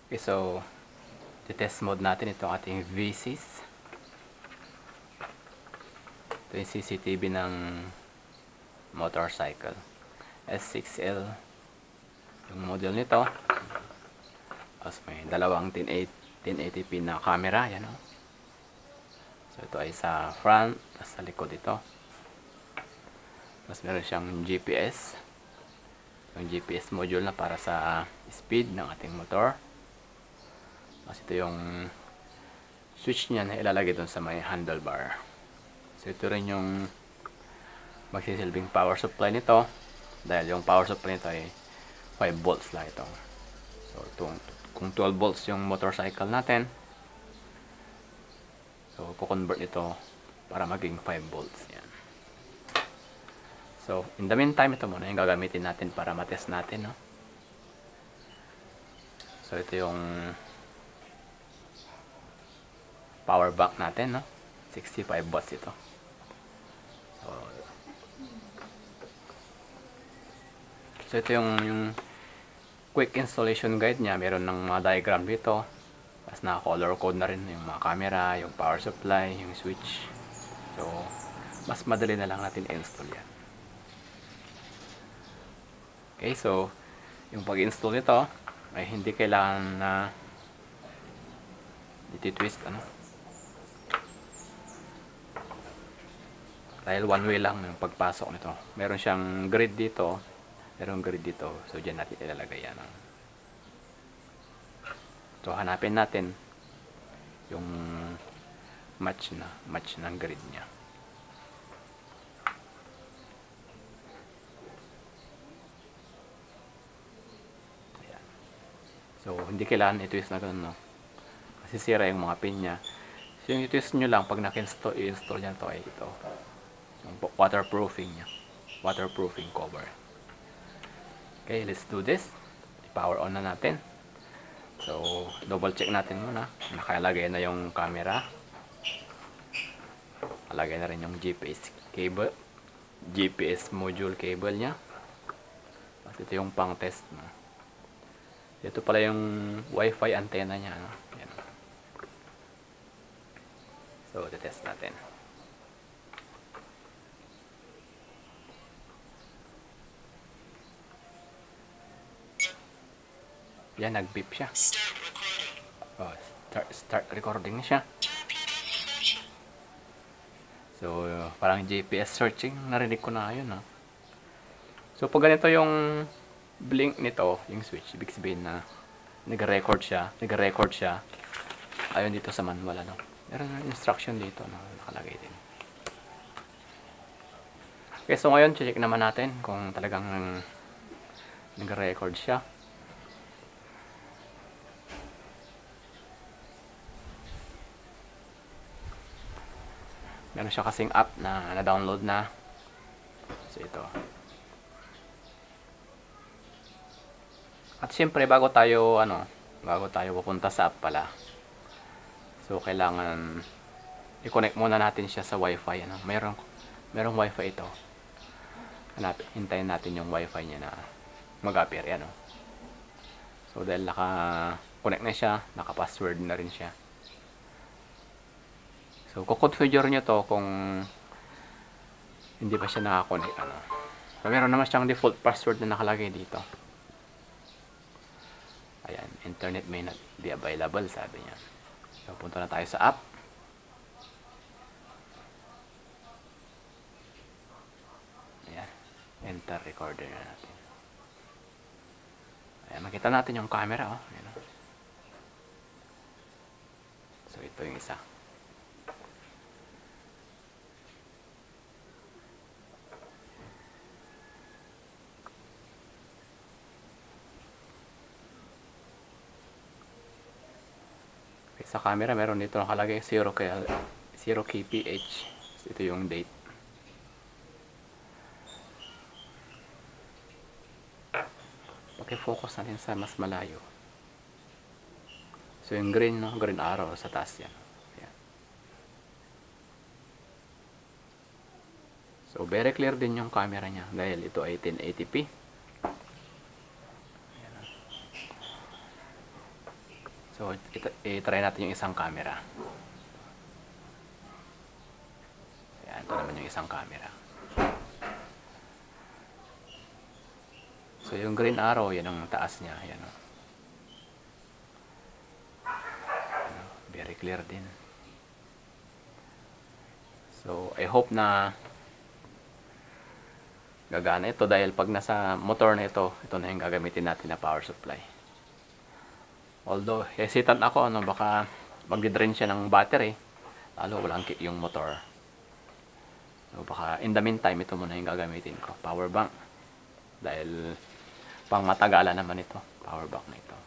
Okay, so test mode natin itong ating VSys. Ito yung CCTV ng motorcycle S6L yung model nito. Tapos may dalawang 1080p na camera, yan o. So ito ay sa front, tapos sa likod ito. Tapos meron siyang GPS, yung GPS module na para sa speed ng ating motor. Tapos ito yung switch niya na ilalagay doon sa may handlebar. So ito rin yung magsisilbing power supply nito, dahil yung power supply nito ay 5 volts lang ito. So kung 12 volts yung motorcycle natin, so kukonvert ito para maging 5 volts. Yan. So in the meantime, ito muna yung gagamitin natin para matest natin, no? So ito yung power bank natin, no? 65 watts ito. So ito yung quick installation guide niya. Meron ng mga diagram dito. Tapos naka-color code na rin yung mga camera, yung power supply, yung switch. So mas madali na lang natin i-install yan. Okay, so yung pag-install nito ay hindi kailangan na twist, ano? Dahil one way lang yung pagpasok nito. Meron siyang grid dito. Merong grid dito. So dyan natin ilalagay yan. So hanapin natin yung match ng grid niya. Ayan. So hindi kailangan i-twist na ganun, no? Kasi sira yung mga pin niya. So yung i-twist nyo lang pag i-install niya ito ay ito. Yung waterproofing niya. Waterproofing cover. Okay, let's do this. I-power on na natin. So, double check natin muna. Nakalagay na yung camera. Nakalagay na rin yung GPS cable. GPS module cable niya. At ito yung pang test. Ito pala yung Wi-Fi antenna niya. No? Yan. So, test natin. Yan, nag-beep siya. Oh, start recording na siya. So, parang GPS searching. Narinig ko na yun, ha. So, pag ganito yung blink nito, yung switch, ibig sabihin na nag-record siya. Ayun dito sa manual, ano. Meron instruction dito na nakalagay din. Okay, so ngayon, check naman natin kung talagang nag-record siya. Meron siya kasing app na na-download na. So ito. At siyempre bago tayo pupunta sa app pala. So kailangan i-connect muna natin siya sa Wi-Fi, ano. Merong Wi-Fi ito. Hintayin natin yung Wi-Fi niya na mag-appear, ano. So dahil naka-connect na siya, naka-password na rin siya. So, kukonfigure nyo to kung hindi pa siya nakakonect, ano. So, meron naman siyang default password na nakalagay dito. Ayan, internet may not be available, sabi niya. So, punta na tayo sa app. Ayan, enter recorder na natin. Ayan, makita natin yung camera, oh. Ayan, oh. So, ito yung isa. Sa camera, meron dito nakalagay 0 kph. Ito yung date. Paki-focus natin sa mas malayo. So yung green, no? Green arrow sa taas yan. Ayan. So very clear din yung camera niya dahil ito ay 1080p. So, i-try natin yung isang camera. Ayan, ito naman yung isang camera. So, yung green arrow, yan ang taas niya. Yan, oh. Very clear din. So, I hope na gagana ito dahil pag nasa motor na ito na yung gagamitin natin na power supply. Although, hesitant ako, baka magdi-drain siya ng battery, lalo walang kick yung motor. So, baka in the meantime, ito muna yung gagamitin ko, power bank. Dahil pang matagalan naman ito, power bank na ito.